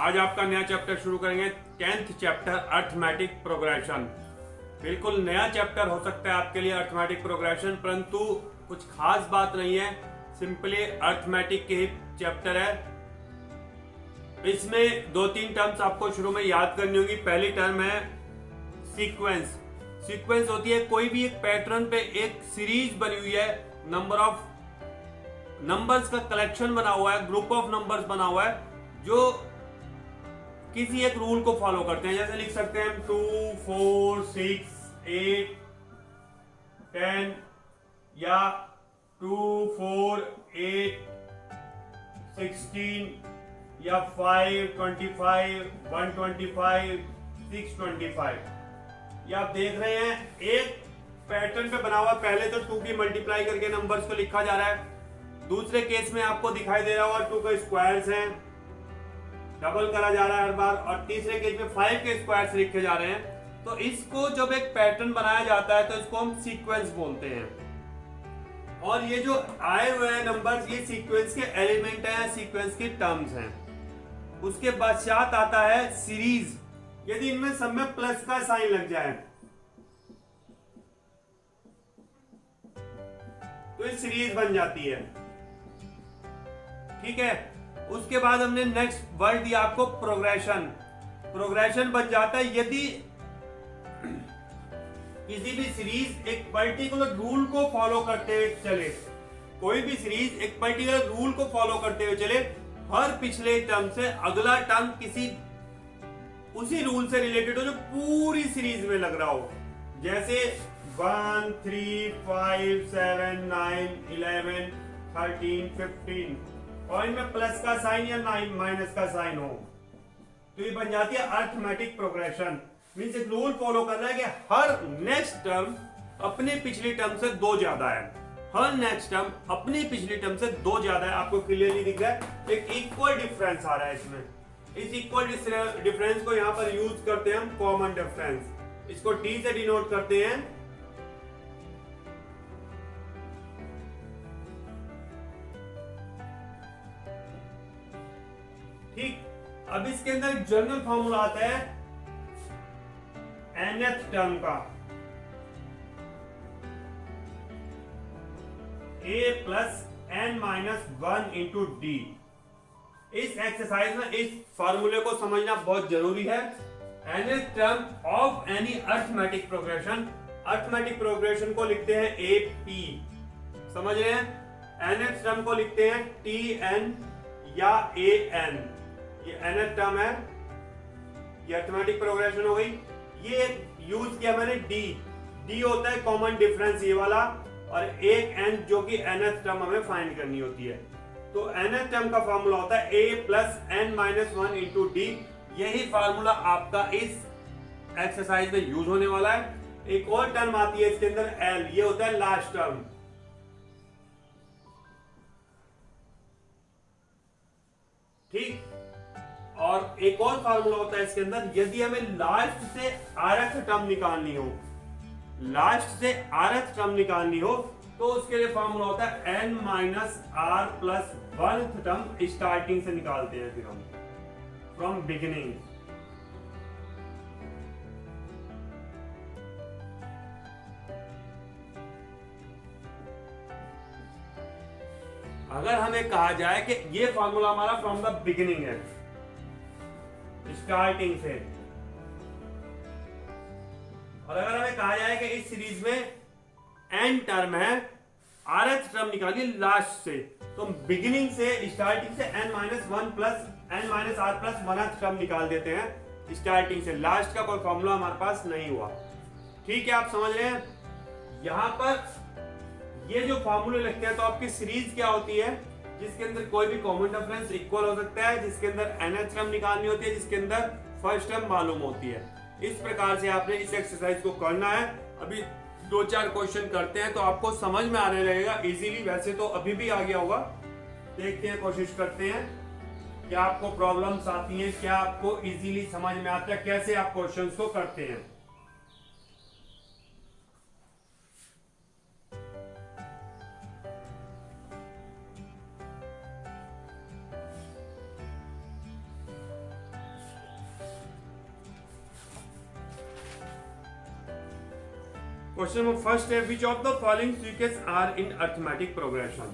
आज आपका नया चैप्टर शुरू करेंगे 10th चैप्टर अर्थमेटिक प्रोग्रेशन। बिल्कुल नया चैप्टर हो सकता है आपके लिए अर्थमेटिक प्रोग्रेशन, परंतु कुछ खास बात नहीं है, सिंपली अर्थमेटिक के ही चैप्टर है। इसमें दो तीन टर्म्स आपको शुरू में याद करनी होगी। पहली टर्म है सीक्वेंस। सीक्वेंस होती है कोई भी एक पैटर्न पे एक सीरीज बनी हुई है, नंबर ऑफ नंबर्स का कलेक्शन बना हुआ है, ग्रुप ऑफ नंबर्स बना हुआ है जो किसी एक रूल को फॉलो करते हैं। जैसे लिख सकते हैं 2, 4, 6, 8, 10 या 2, 4, 8, 16 या 5, 25, 125, 625। ये आप देख रहे हैं एक पैटर्न पे बना हुआ। पहले तो 2 की मल्टीप्लाई करके नंबर्स को लिखा जा रहा है, दूसरे केस में आपको दिखाई दे रहा होगा 2 के स्क्वायर्स हैं, डबल करा जा रहा है हर बार, और तीसरे केस में 5 के स्क्वायर्स लिखे जा रहे हैं। तो इसको जब एक पैटर्न बनाया जाता है तो इसको हम सीक्वेंस बोलते हैं। और ये जो आए हुए हैं नंबर्स, ये सीक्वेंस के एलिमेंट हैं, सीक्वेंस की टर्म्स हैं। उसके पश्चात आता है सीरीज। यदि इनमें सब में प्लस का साइन लग जाए तो ये सीरीज बन जाती है, ठीक है। उसके बाद हमने नेक्स्ट वर्ड दिया आपको प्रोग्रेशन। प्रोग्रेशन बन जाता है यदि किसी भी सीरीज एक पर्टिकुलर रूल को फॉलो करते हुए चले, कोई भी सीरीज एक पर्टिकुलर रूल को फॉलो करते हुए चले, हर पिछले टर्म से अगला टर्म किसी उसी रूल से रिलेटेड हो जो पूरी सीरीज में लग रहा हो। जैसे 1, 3, 5, 7, 9, 11, 13, 15 और इनमें प्लस का साइन या माइनस का साइन हो तो ये बन जाती है अर्थमेटिक प्रोग्रेशन। मींस एक रूल फॉलो कर रहा है कि हर नेक्स्ट टर्म अपनी पिछली टर्म से 2 ज्यादा है, हर नेक्स्ट टर्म अपनी पिछली टर्म से 2 ज्यादा है। आपको क्लियरली दिख रहा है, एक इक्वल डिफरेंस आ रहा है इसमें। इस इक्वल डिफरेंस को यहां पर यूज करते हैं हम कॉमन डिफरेंस, इसको टी से डिनोट करते हैं। ठीक, अब इसके अंदर एक जनरल फॉर्मूला आता है nth टर्म का, a plus n minus 1 into D. इस एक्सरसाइज में इस फॉर्मूले को समझना बहुत जरूरी है। nth term of any arithmetic progression, arithmetic progression को लिखते हैं AP, समझ रहे हैं। nth टर्म को लिखते हैं TN या AN। ये nth टर्म है, ये अर्थमेटिक प्रोग्रेशन हो गई। ये यूज किया मैंने डी होता है कॉमन डिफरेंस ये वाला, और एक n जो कि nth टर्म हमें फाइंड करनी होती है। तो nth टर्म का फार्मूला होता है a plus n minus 1 into D. यही फार्मूला आपका इस एक्सरसाइज में यूज होने वाला है। एक और टर्म आती है इसके अंदर l, ये होता है लास्ट टर्म, ठीक। और एक और फार्मूला होता है इसके अंदर, यदि हमें लास्ट से rth टर्म निकालनी हो, लास्ट से rth टर्म निकालनी हो तो उसके लिए फार्मूला होता है n minus r plus 1th term starting से निकालते हैं फिर हम, फ्रॉम बिगिनिंग। अगर हमें कहा जाए कि ये फार्मूला हमारा फ्रॉम द बिगिनिंग है, स्टार्टिंग से, और अगर हमें कहा जाए कि इस सीरीज में n टर्म है, rth टर्म निकालिए लास्ट से, तो बिगिनिंग से स्टार्टिंग से n minus 1 plus n minus r plus 1th term निकाल देते हैं स्टार्टिंग से। लास्ट का कोई फॉर्मूला हमारे पास नहीं हुआ, ठीक है। आप समझ रहे हैं। यहां पर ये जो फॉर्मूले लिखते हैं तो आपकी सीरीज क्या होती है, जिसके अंदर कोई भी कॉमन डिफरेंस इक्वल हो सकता है, जिसके अंदर nth टर्म निकालनी होती है, जिसके अंदर फर्स्ट टर्म मालूम होती है। इस प्रकार से आपने इस एक्सरसाइज को करना है। अभी 2-4 क्वेश्चन करते हैं तो आपको समझ में आने लगेगा इजीली। वैसे तो अभी भी आ गया होगा, देखते हैं, कोशिश करते हैं क्या आपको प्रॉब्लम्स आती हैं, क्या आपको इजीली समझ में आता है, कैसे आप क्वेश्चंस को करते हैं। क्वेश्चन नंबर फर्स्ट है, which of the following sequence are in arithmetic progression?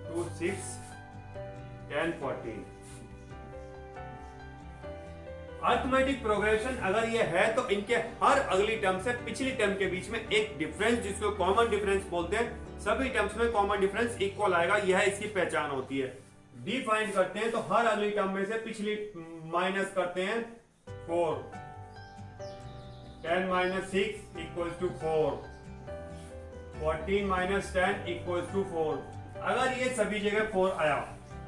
2 6 10 14। Arithmetic progression अगर ये है तो इनके हर अगली टर्म से पिछली टर्म के बीच में एक डिफरेंस, जिसको कॉमन डिफरेंस बोलते हैं, सभी टर्म्स में कॉमन डिफरेंस इक्वल आएगा, यह इसकी पहचान होती है। डी फाइंड करते हैं तो हर अगली टर्म में से पिछली माइनस करते हैं 4, 10 minus 6 equals to 4, 14 minus 10 equals to 4। अगर ये सभी जगह 4 आया,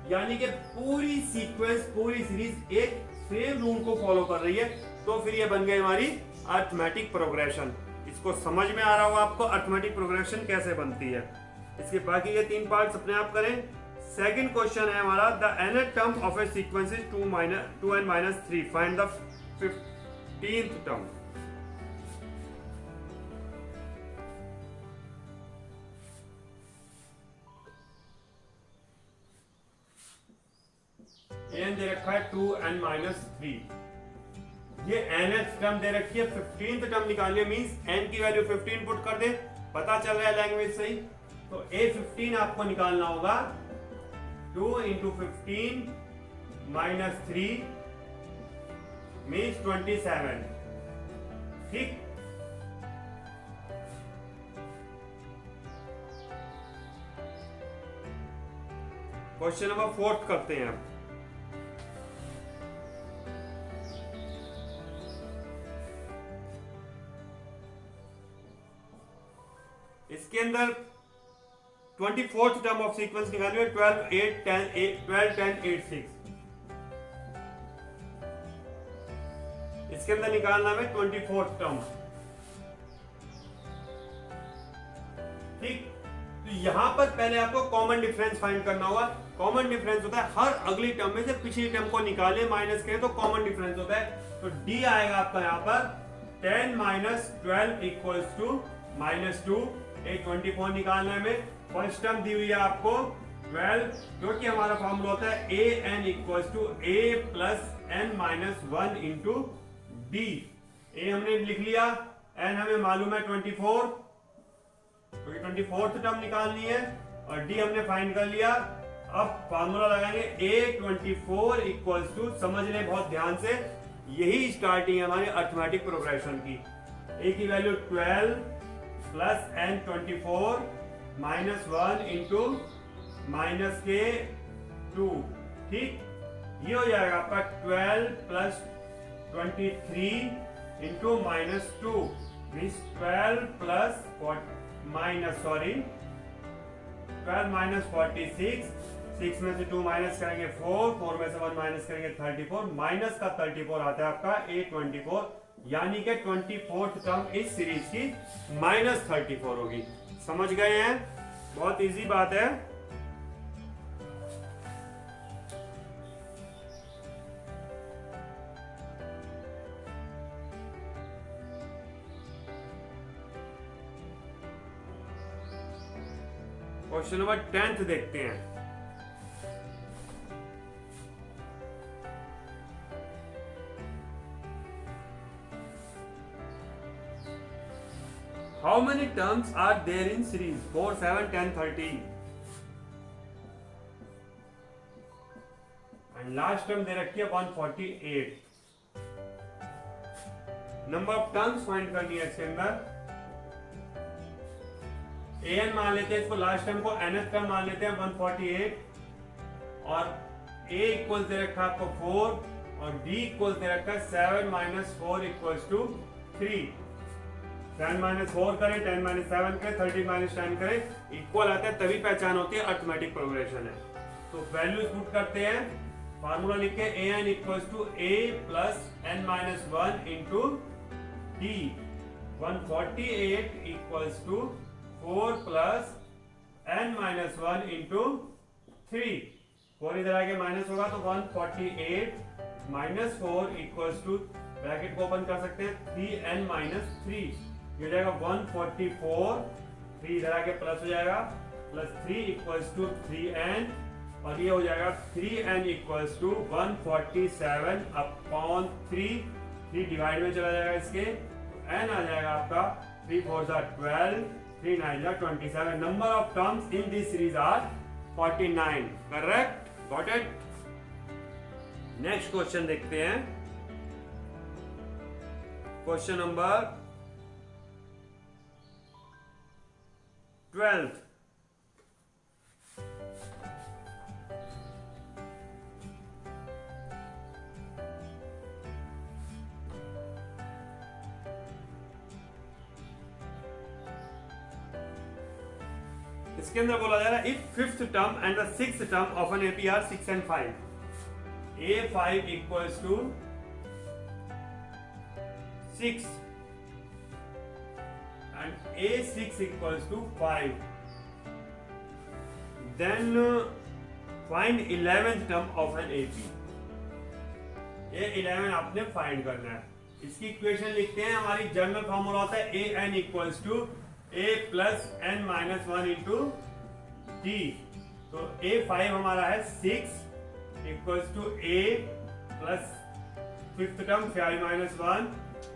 यानी कि पूरी सीक्वेंस, पूरी सीरीज एक सेम रूल को फॉलो कर रही है, तो फिर ये बन गई हमारी अरिथमेटिक प्रोग्रेशन। इसको समझ में आ रहा होगा आपको अरिथमेटिक प्रोग्रेशन कैसे बनती है। इसके बाकी ये 3 पार्ट्स अपने आप करें। सेकंड क्वेश्चन है हमारा, the nth term of A sequence is 2n minus 3, find the 15th term. n दे रखा है 2n minus 3, ये nth टर्म दे रखी है, 15th टर्म निकालनी है, मींस n की वैल्यू 15 पुट कर दे, पता चल रहा है लैंग्वेज सही। तो a15 आपको निकालना होगा, 2 into 15 minus 3 means 27, ठीक। क्वेश्चन नंबर 4 करते हैं। इसके अंदर 24th टर्म ऑफ सीक्वेंस निकालनी है, 12 8 10 12 10 8 6। इसके अंदर निकालना है 24th टर्म, ठीक। तो यहां पर पहले आपको कॉमन डिफरेंस फाइंड करना होगा। कॉमन डिफरेंस होता है हर अगली टर्म में से पिछली टर्म को निकाले, माइनस करें तो कॉमन डिफरेंस होता है। तो डी आएगा आपका यहां पर 10 minus 12 इक्वल्स टू -2। 24 निकालना है में फर्स्ट टर्म दी हुई है आपको 12, जो कि हमारा फॉर्मूला होता है an equals to a plus n minus 1 into D. A हमने लिख लिया, n हमें मालूम है 24, तो 24th टर्म निकालनी है, और डी हमने फाइंड कर लिया। अब फॉर्मूला लगाएंगे a24 इक्वल्स टू, समझ लें बहुत ध्यान से, यही स्टार्टिंग है हमारी अरिथमेटिक प्रोग्रेशन की। a की value 12 plus n 24 minus 1 into minus के 2, ठीक। ये हो जाएगा आपका 12 plus 23 into minus 2, means 12 plus 12 minus 46, 6 में से 2 माइनस करेंगे 4, 4 में से 1 माइनस करेंगे 34, माइनस का 34 आता है आपका a24, यानी कि 24th टर्म इस सीरीज की -34 होगी। समझ गए हैं, बहुत इजी बात है। क्वेश्चन नंबर 10 देखते हैं। How many terms are there in series 4, 7, 10, 13? And last term दे रखी है 148। नंबर ऑफ टर्म्स फाइंड करनी है इसके अंदर। an मान लेते हैं इसको, लास्ट टर्म को nth टर्म मान लेते हैं 148, और a इक्वल दे रखा है आपको 4, और d इक्वल दे रखा है 7 माइनस 4 इक्वल्स टू 3। 10 माइनस 4 करें, 10 माइनस 7 करें, 13 माइनस 10 करें, इक्वल आता है, तभी पहचान होती है अरिथमेटिक प्रोग्रेशन है। तो वैल्यूज पुट करते हैं, फार्मूला लिख के an equals to a plus n minus 1 into d। 148 equals to 4 plus n minus 1 into 3। 4 इधर आगे माइनस होगा तो 148 माइनस 4 इक्वल्स टू, ब्रैकेट को ओपन कर सकते हैं, 3n माइनस 3, ये हो जाएगा 144, 3 इधर आके प्लस हो जाएगा, प्लस 3 इक्वल्स टू 3n, और ये हो जाएगा 3n equals to 147 upon 3, 3 divide में चला जाएगा इसके, n आ जाएगा आपका 3 4 12, 3 9 27. Number of terms in this series are 49. Correct, got it. Next question देखते हैं. Question number 12. इसके अंदर बोला जा रहा है if fifth term and the sixth term of an AP are 6 and 5, A5 equals to 6 and A6 equals to 5, then find 11th term of an AP. ये 11 आपने फाइंड करना है. इसकी इक्वेशन लिखते हैं. हमारी जनरल फॉर्मूला होता है AN equals to A plus n minus 1 into D. तो A5 हमारा है 6 equals to A plus fifth term 5 minus 1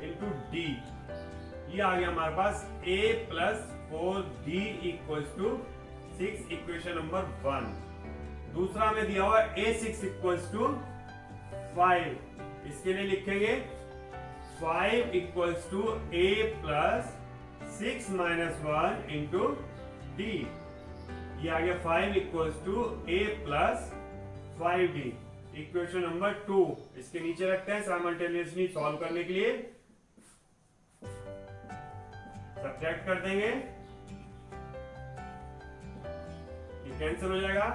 into D. ये आ गया हमारे पास A plus 4D equals to 6, equation number 1. दूसरा हमें दिया हुआ है A6 equals to 5. इसके लिए लिखेंगे 5 equals to A plus 6 minus 1 into D. ये आ गया 5 equals to A plus 5D, equation number 2. इसके नीचे रखते हैं साइमल्टेनियसली सॉल्व करने के लिए. सब्ट्रैक्ट कर देंगे, ये कैंसिल हो जाएगा.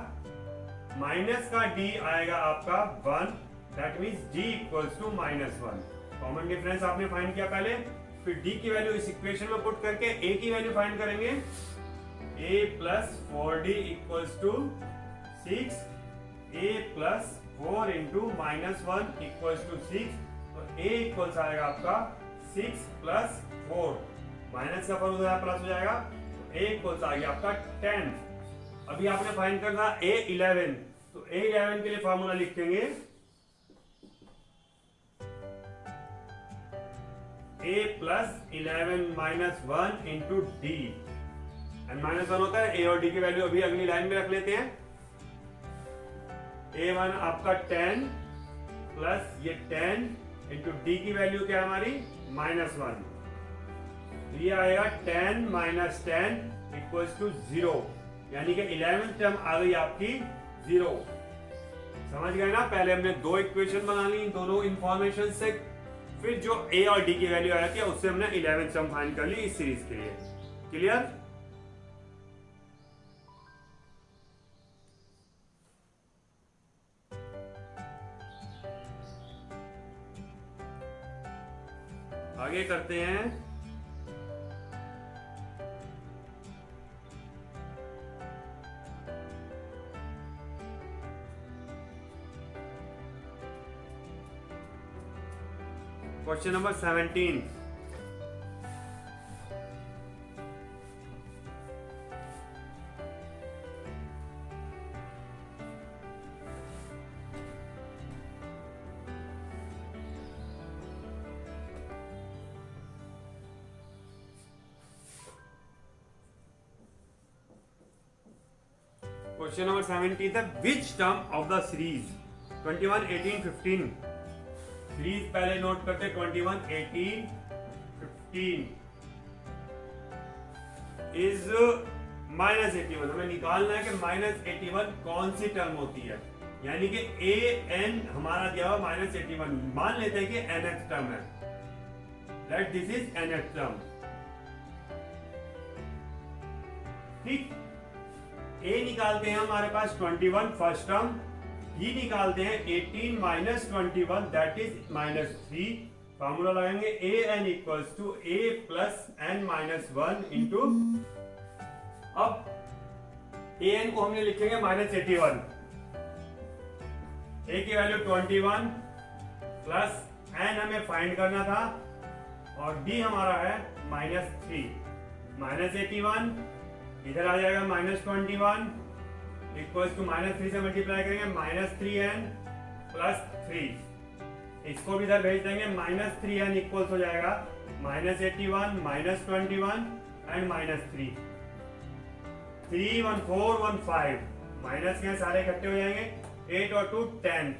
माइनस का D आएगा आपका 1, that means D equals to -1. Common difference आपने फाइंड किया पहले, फिर D की वैल्यू इस इक्वेशन में पुट करके A की वैल्यू फाइंड करेंगे. A plus 4D equals to 6, A plus 4 into -1 equals to 6. तो A इक्वल्स आएगा आपका 6 plus 4, माइनस का फल हो जाएगा प्लस हो जाएगा. तो A इक्वल्स आ गया आपका 10. अभी आपने फाइंड करना A11. तो A11 के लिए फॉर्मूला लिखेंगे A plus 11 minus 1 into D. n minus 1 होता है. A और D की वैल्यू अभी अगली लाइन में रख लेते हैं. A1 आपका 10 प्लस ये 10 into D की वैल्यू क्या है हमारी -1. ये आएगा 10 minus 10 equals to 0, यानी कि 11th टर्म आ गई आपकी 0. समझ गए ना. पहले हमने दो इक्वेशन बना ली दोनों इंफॉर्मेशन से, फिर जो A और D की वैल्यू आया थी उससे हमने 11th टर्म फाइंड कर ली इस सीरीज के लिए. क्लियर. आगे करते हैं. Question number 17. क्वेश्चन नंबर 17 था which term of the series 21 18 15. Series पहले नोट करते 21 18 15 इज -81. हमें निकालना है कि -81 कौन सी टर्म होती है, यानी कि an हमारा दिया हुआ -81. मान लेते हैं कि nth टर्म है, that this is nth term. ठीक. a निकालते हैं हमारे पास 21 फर्स्ट टर्म, b निकालते हैं 18 minus 21 दैट इज -3. फार्मूला लगाएंगे an equals to a plus n -1 into. अब an को हमने लिखेंगे -81. a की वैल्यू 21 प्लस n हमें फाइंड करना था और d हमारा है -3. -81 इधर आ जाएगा -21 इक्वल्स टू -3 से मल्टीप्लाई करेंगे -3n प्लस 3. इसको भी इधर भेज देंगे, -3n इक्वल्स हो जाएगा -81 -21 एंड -3, 3 1 4 1 5, माइनस के सारे इकट्ठे हो जाएंगे, 8 और 2 10,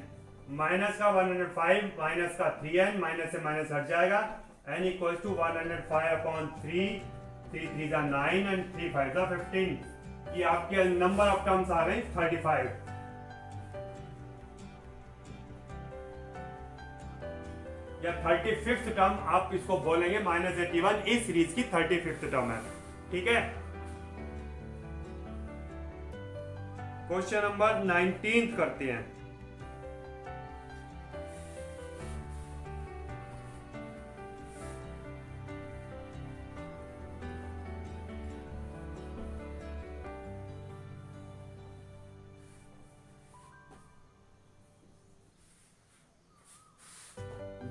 माइनस का 105 माइनस का 3n, माइनस से माइनस हट जाएगा, n इक्वल्स टू 105/3, 3 3 जा 9 एंड 3 5 जा 15। ये आपके नंबर ऑफ टर्म्स आ रहे हैं 35। या 35th टर्म आप इसको बोलेंगे, -81 इस सीरीज की 35th टर्म है। ठीक है, क्वेश्चन नंबर 19 करते हैं।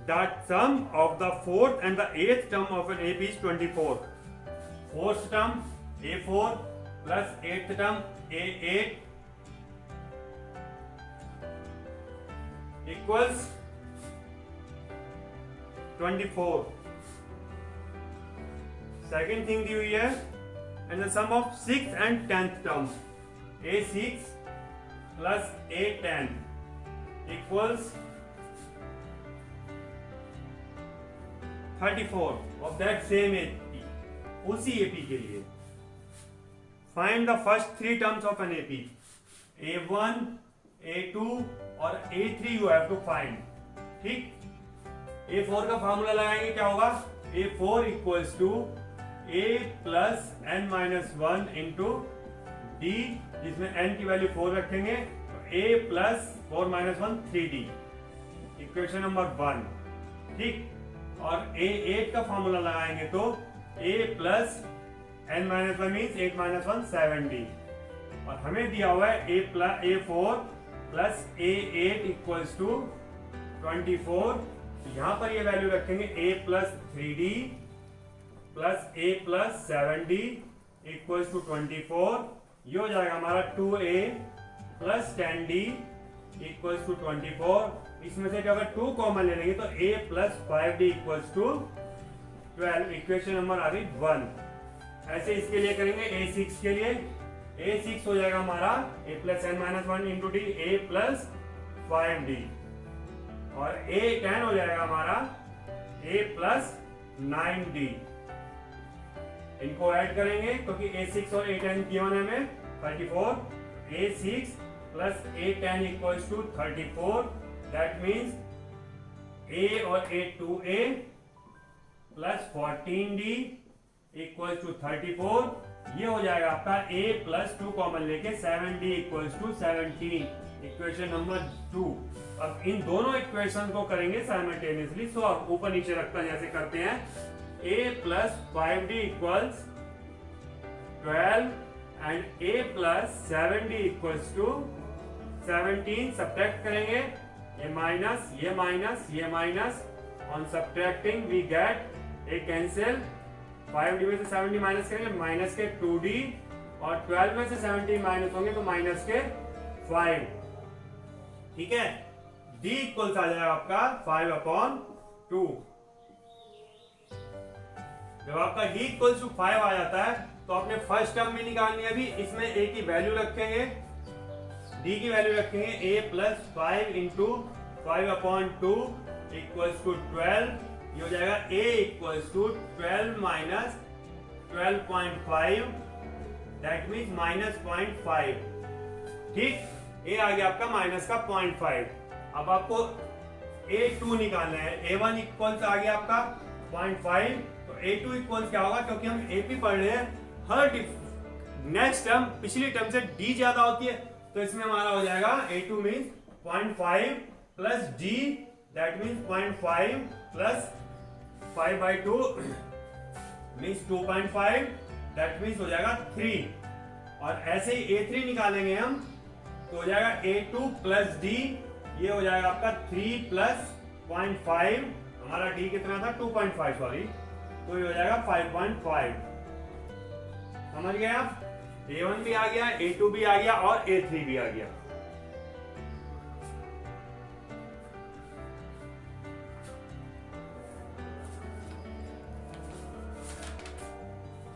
The sum of the 4th and the 8th term of an AP is 24. 4th term A4 plus 8th term A8 equals 24. Second thing दी हुई है, and the sum of 6th and 10th term A6 plus A10 equals 34 of that same AP, उसी AP के लिए find the first 3 terms of an AP, A1, A2 और A3 you have to find। ठीक, A4 का formula लगाएंगे, क्या होगा, A4 equals to A plus n minus 1 into D, जिसमें n की वैल्यू 4 रखेंगे, तो A plus 4 minus 1 3D, equation number 1। ठीक, और A8 का फॉर्मूला लगाएंगे तो A plus n minus 1 means 8 minus 1 7D, और हमें दिया हुआ है A4 plus A8 equals to 24। यहाँ पर ये वैल्यू रखेंगे A plus 3D plus A plus 7D equals to 24। ये हो जाएगा हमारा 2A plus 10D equals to 24। इसमें से अगर 2 कॉमन ले लेंगे तो A plus 5D equals to 12, equation number आ गई 1। ऐसे इसके लिए करेंगे, A6 के लिए A6 हो जाएगा हमारा A plus n minus 1 into D, A plus 5D, और A10 हो जाएगा हमारा A प्लस 9D। इनको ऐड करेंगे क्योंकि A6 और A10 गिवन है हमें 34, A6 plus A10 equals to 34, that means A और A2A plus 14D equals to 34। ये हो जाएगा आपका A प्लस 2 कॉमन लेके 7D equals to 17, equation number 2। अब इन दोनों इक्वेशन को करेंगे साइमल्टेनियसली, सो आप ऊपर नीचे रखकर जैसे करते हैं, A plus 5D equals 12 and A plus 7D equals to 17। Subtract करेंगे, ये माइनस ये माइनस ये minus, on subtracting we get A cancel, 5D में से 7D माइनस करेंगे, माइनस के 2D, और 12 में से 17 माइनस होंगे तो माइनस के 5। ठीक है, D इक्वल्स आ जाएगा आपका 5/2। जब आपका D इक्वल्स टू 5 आ जाता है तो आपने फर्स्ट टर्म भी निकालनी है। अभी इसमें A की वैल्यू रखेंगे, D की वैल्यू रखेंगे A plus 5 into 5/2 equals to 12। ये हो जाएगा A equals to 12 minus 12.5, that means minus 0.5। ठीक, A आ गया आपका माइनस का 0.5। अब आपको A2 निकालना है। A1 इक्वल्स आ गया आपका 0.5, तो A2 इक्वल्स क्या होगा, क्योंकि हम AP पढ़ रहे हैं, हर नेक्स्ट टर्म पिछली टर्म से D ज्यादा होती है, तो इसमें हमारा हो जाएगा A2 means 0.5 plus D, that means 0.5 plus 5/2 means 2.5, that means हो जाएगा 3। और ऐसे ही A3 निकालेंगे हम तो हो जाएगा A2 प्लस D, ये हो जाएगा आपका 3 प्लस 0.5, हमारा D कितना था 2.5 सॉरी, तो ये हो जाएगा 5.5। समझ गए आप, A1 भी आ गया, A2 भी आ गया और A3 भी आ गया।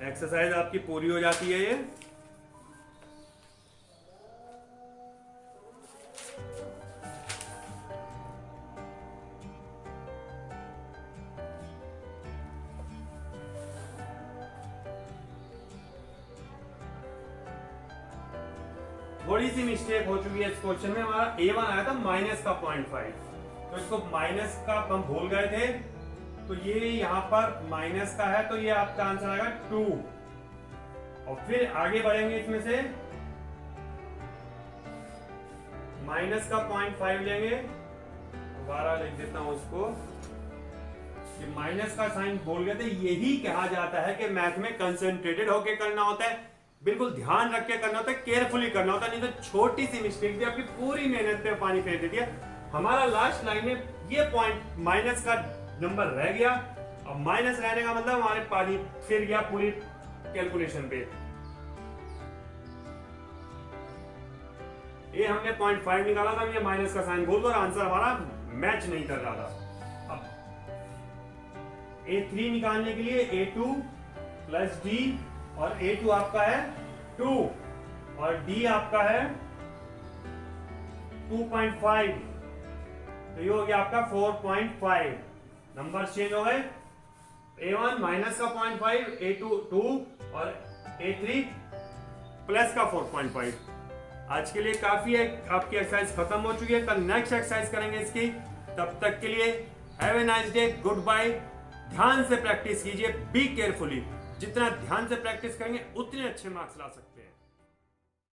एक्सरसाइज आपकी पूरी हो जाती है ये। थोड़ी सी मिस्टेक हो चुकी है इस क्वेश्चन में। हमारा A1 आया था माइनस का 0.5, तो इसको माइनस का हम भूल गए थे, तो ये यहाँ पर माइनस का है, तो ये आपका आंसर आएगा 2। और फिर आगे बढ़ेंगे, इसमें से माइनस का 0.5 लेंगे, दोबारा लिख देता हूं उसको, ये माइनस का साइन भूल गए थे। यही कहा जाता है कि मैथ में कंसंट्रेटेड होके करना होता है, बिल्कुल ध्यान रख के करना होता है, केयरफुली करना होता है, नहीं तो छोटी सी मिस्टेक भी आपकी पूरी मेहनत पे पानी फेर देती है। हमारा लास्ट लाइन में ये पॉइंट माइनस का नंबर रह गया, और माइनस रहने का मतलब हमारे पानी फिर गया पूरी कैलकुलेशन पे। ये हमने 0.5 निकाला था, ये माइनस का साइन बोल दो, और आंसर हमारा मैच नहीं कर रहा था। अब A3 निकालने के लिए A2 प्लस D, और A2 आपका है 2 और D आपका है 2.5, तो ये हो गया आपका 4.5। नंबर चेंज हो गए, A1 माइनस का 0.5, A2 2 और A3 प्लस का 4.5। आज के लिए काफी है, आपकी एक्सरसाइज खत्म हो चुकी है। कल नेक्स्ट एक्सरसाइज करेंगे इसकी, तब तक के लिए have a nice day, good bye. ध्यान से प्रैक्टिस कीजिए, बी केयरफुली। जितना ध्यान से प्रैक्टिस करेंगे उतने अच्छे मार्क्स ला सकते हैं।